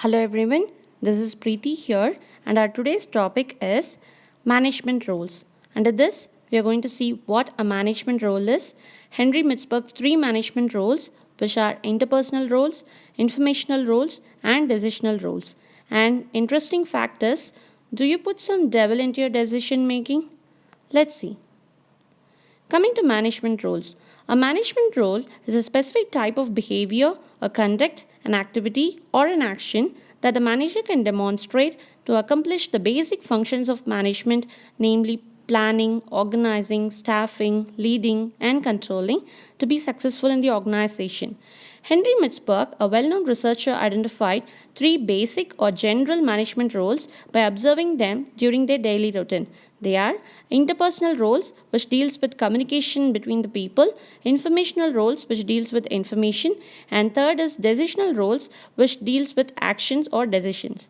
Hello everyone, this is Preeti here, and our today's topic is management roles. Under this, we are going to see what a management role is, Henry Mitzberg's three management roles, which are interpersonal roles, informational roles, and decisional roles. And interesting fact is, do you put some devil into your decision making? Let's see. Coming to management roles, a management role is a specific type of behavior, a conduct, an activity, or an action that the manager can demonstrate to accomplish the basic functions of management, namely planning, organizing, staffing, leading, and controlling, to be successful in the organization. Henry Mitzberg, a well known researcher, identified three basic or general management roles by observing them during their daily routine. They are interpersonal roles, which deals with communication between the people, informational roles, which deals with information, and third is decisional roles, which deals with actions or decisions.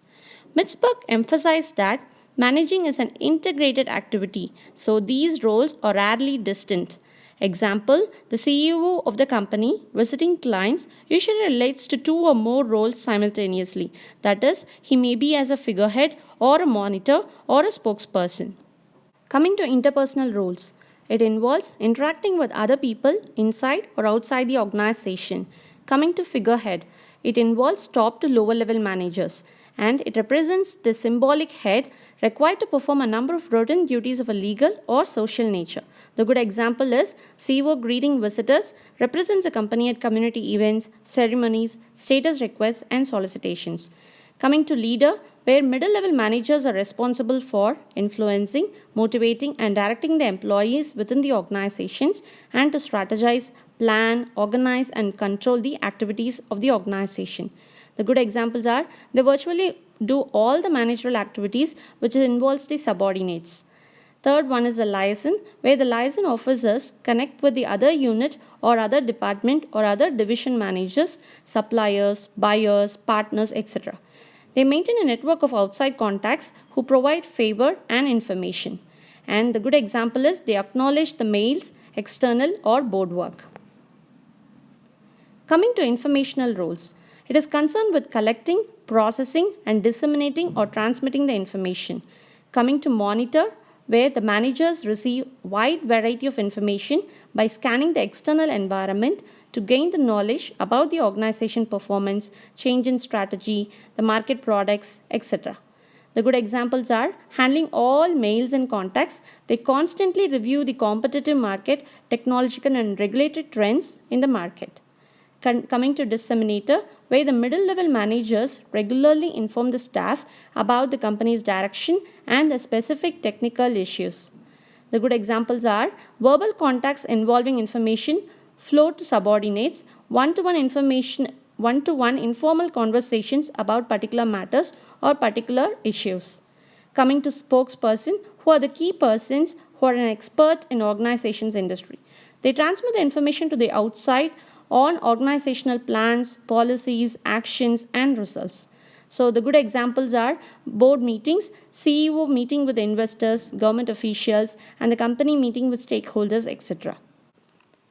Mitzberg emphasized that managing is an integrated activity, so these roles are rarely distinct. Example, the CEO of the company visiting clients usually relates to two or more roles simultaneously. That is, he may be as a figurehead or a monitor or a spokesperson. Coming to interpersonal roles, it involves interacting with other people inside or outside the organization. Coming to figurehead, it involves top to lower level managers and it represents the symbolic head required to perform a number of routine duties of a legal or social nature. The good example is CEO greeting visitors represents a company at community events, ceremonies, status requests, and solicitations. Coming to leader, where middle level managers are responsible for influencing, motivating, and directing the employees within the organizations and to strategize, plan, organize, and control the activities of the organization. The good examples are they virtually do all the managerial activities which involves the subordinates. Third one is the liaison, where the liaison officers connect with the other unit or other department or other division managers, suppliers, buyers, partners, etc. They maintain a network of outside contacts who provide favor and information. And the good example is they acknowledge the mails, external or board work. Coming to informational roles, it is concerned with collecting, processing, and disseminating or transmitting the information. Coming to monitor, where the managers receive wide variety of information by scanning the external environment to gain the knowledge about the organization performance, change in strategy, the market products, etc. The good examples are handling all mails and contacts. They constantly review the competitive market, technological and regulated trends in the market. Coming to disseminator, where the middle level managers regularly inform the staff about the company's direction and the specific technical issues. The good examples are verbal contacts involving information flow to subordinates, one-to-one information, one-to-one informal conversations about particular matters or particular issues. Coming to spokesperson, who are the key persons who are an expert in organization's industry. They transmit the information to the outside on organizational plans, policies, actions, and results. So, the good examples are board meetings, CEO meeting with investors, government officials, and the company meeting with stakeholders, etc.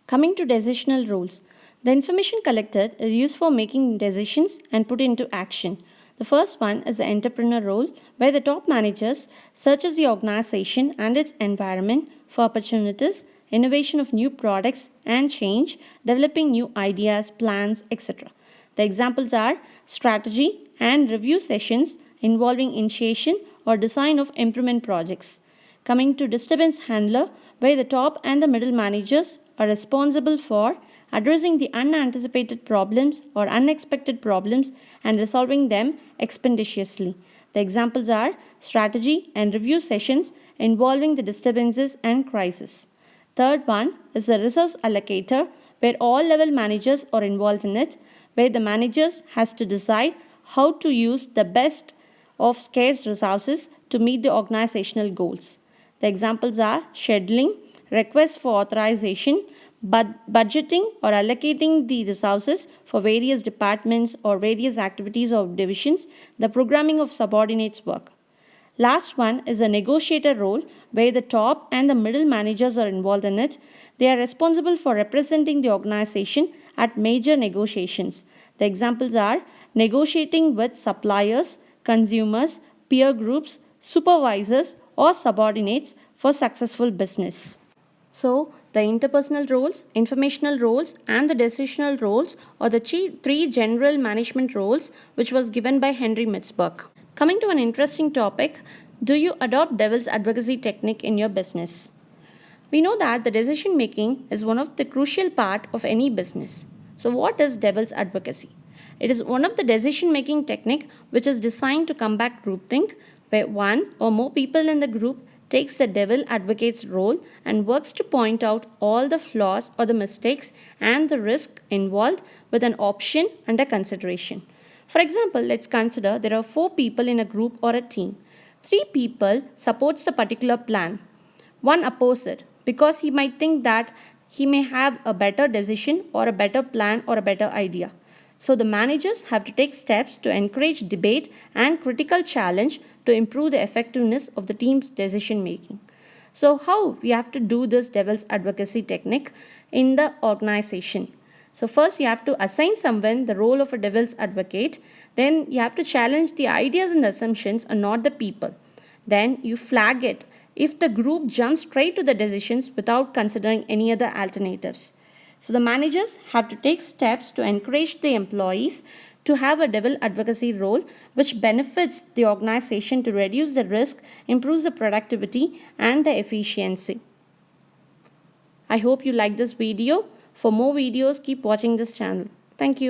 Coming to decisional roles, the information collected is used for making decisions and put into action. The first one is the entrepreneur role, where the top managers searches the organization and its environment for opportunities, innovation of new products and change, developing new ideas, plans, etc. The examples are strategy and review sessions involving initiation or design of improvement projects. Coming to disturbance handler, where the top and the middle managers are responsible for addressing the unanticipated problems or unexpected problems and resolving them expeditiously. The examples are strategy and review sessions involving the disturbances and crisis. Third one is the resource allocator, where all level managers are involved in it, where the managers has to decide how to use the best of scarce resources to meet the organizational goals. The examples are scheduling, requests for authorization, budgeting or allocating the resources for various departments or various activities or divisions, the programming of subordinates' work. Last one is a negotiator role, where the top and the middle managers are involved in it. They are responsible for representing the organization at major negotiations. The examples are negotiating with suppliers, consumers, peer groups, supervisors, or subordinates for successful business. So, the interpersonal roles, informational roles, and the decisional roles are the three general management roles which was given by Henry Mitzberg. Coming to an interesting topic, do you adopt devil's advocacy technique in your business? We know that the decision making is one of the crucial part of any business. So what is devil's advocacy? It is one of the decision making technique which is designed to combat groupthink, where one or more people in the group takes the devil advocate's role and works to point out all the flaws or the mistakes and the risk involved with an option under consideration. For example, let's consider there are 4 people in a group or a team. 3 people supports the particular plan. One opposes it because he might think that he may have a better decision or a better plan or a better idea. So the managers have to take steps to encourage debate and critical challenge to improve the effectiveness of the team's decision making. So how we have to do this devil's advocacy technique in the organization? So first you have to assign someone the role of a devil's advocate. Then you have to challenge the ideas and the assumptions and not the people. Then you flag it if the group jumps straight to the decisions without considering any other alternatives. So the managers have to take steps to encourage the employees to have a devil advocacy role which benefits the organization to reduce the risk, improves the productivity and the efficiency. I hope you like this video. For more videos, keep watching this channel. Thank you.